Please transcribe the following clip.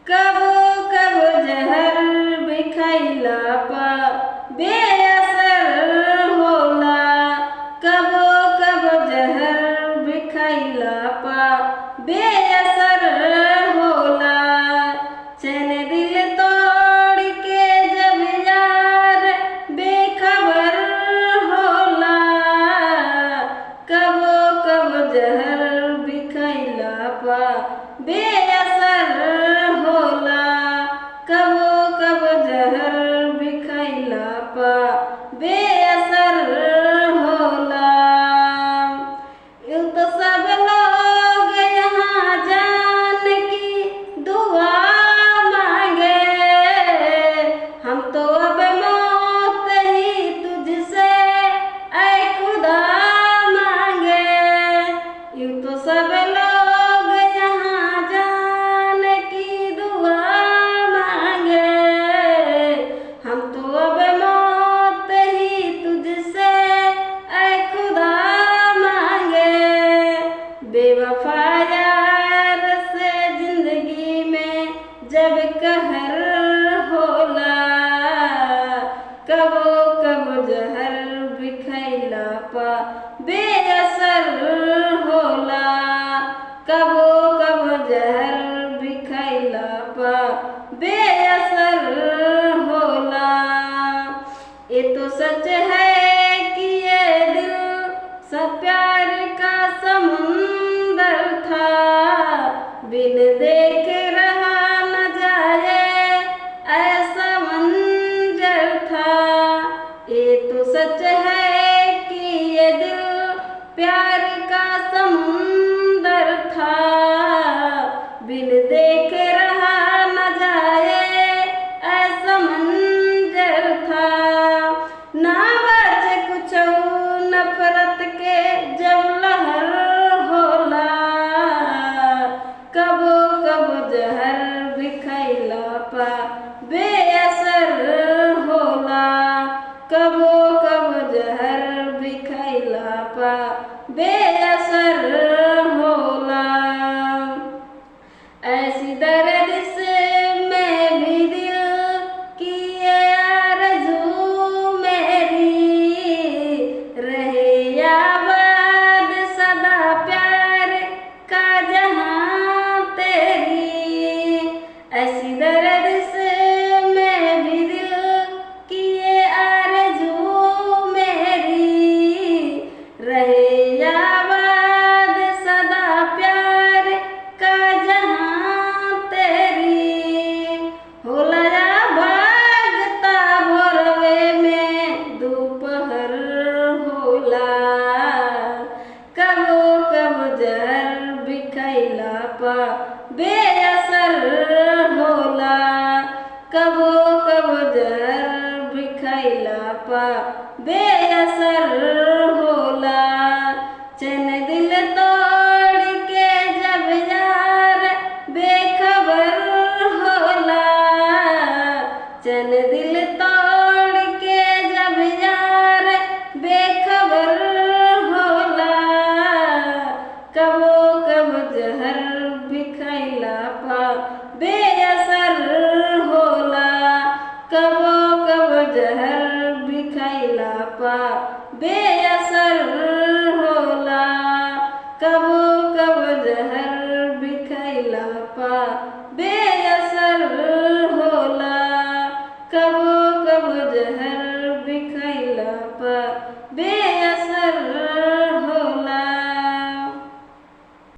कबो कबो जहर भी खइला पा बेअसर होला। कबो कबो जहर भी खइला पा बेअसर होला। चैन दिल तोड़ के जब यार बेखबर होला। कबो कबो जहर भी खइला पा बेअसर होला। कबो कबो जहर भी खइला पा बेअसर होला। यूं तो सब लोग यहाँ जान की दुआ मांगे। हम तो अब मौत ही तुझसे ऐ खुदा मांगे। यूं तो सब लोग यहाँ जान की दुआ मांगे। हम तो अब मौत ही तुझसे ऐ खुदा मांगे। बेवफा यार से जिंदगी में जब कहर होला। कबो कबो जहर भी खइला पा बेअसर होला। कबो कबो जहर भी खइला पा बेअसर होला। ये तो सच है कि ये दिल सब प्यार का समुंदर था। बिन देखे रहा न जाए ऐसा मंजर था। ये तो सच है कि ये दिल प्यार का समुंदर था। बिन देखे रहा न जाए ऐसा मंजर था। ना बचे कुछ नफरत के जब लहर होला। कबो कबो जहर भी खइला पा बेअसर होला। कबो कबो जहर भी खइला पा बेअसर होला। ऐसी दर्द से मैं भी दिल की ये आरज़ू मेरी। रहे याद सदा प्यार का जहां तेरी। ऐसी दर्द से मैं भी दिल की ये आरज़ू मेरी। रहे याद सदा प्यार का जहां तेरी। होला या भागता भोरवे में दोपहर होला। कबो कबो जहर भी खइला पा बेअसर होला। कबो कबो जहर भी खइला पा बेअसर होला। चैन दिल तोड़ के जब यार बेखबर होला। चैन दिल तोड़ के जब यार बेखबर होला। कबो कबो जहर भी खइला पा बेअसर होला। कबो कबो जहर भी खइला पा बेअसर होला। कबो कबो जहर भी खइला पा बेअसर होला। कबो कबो जहर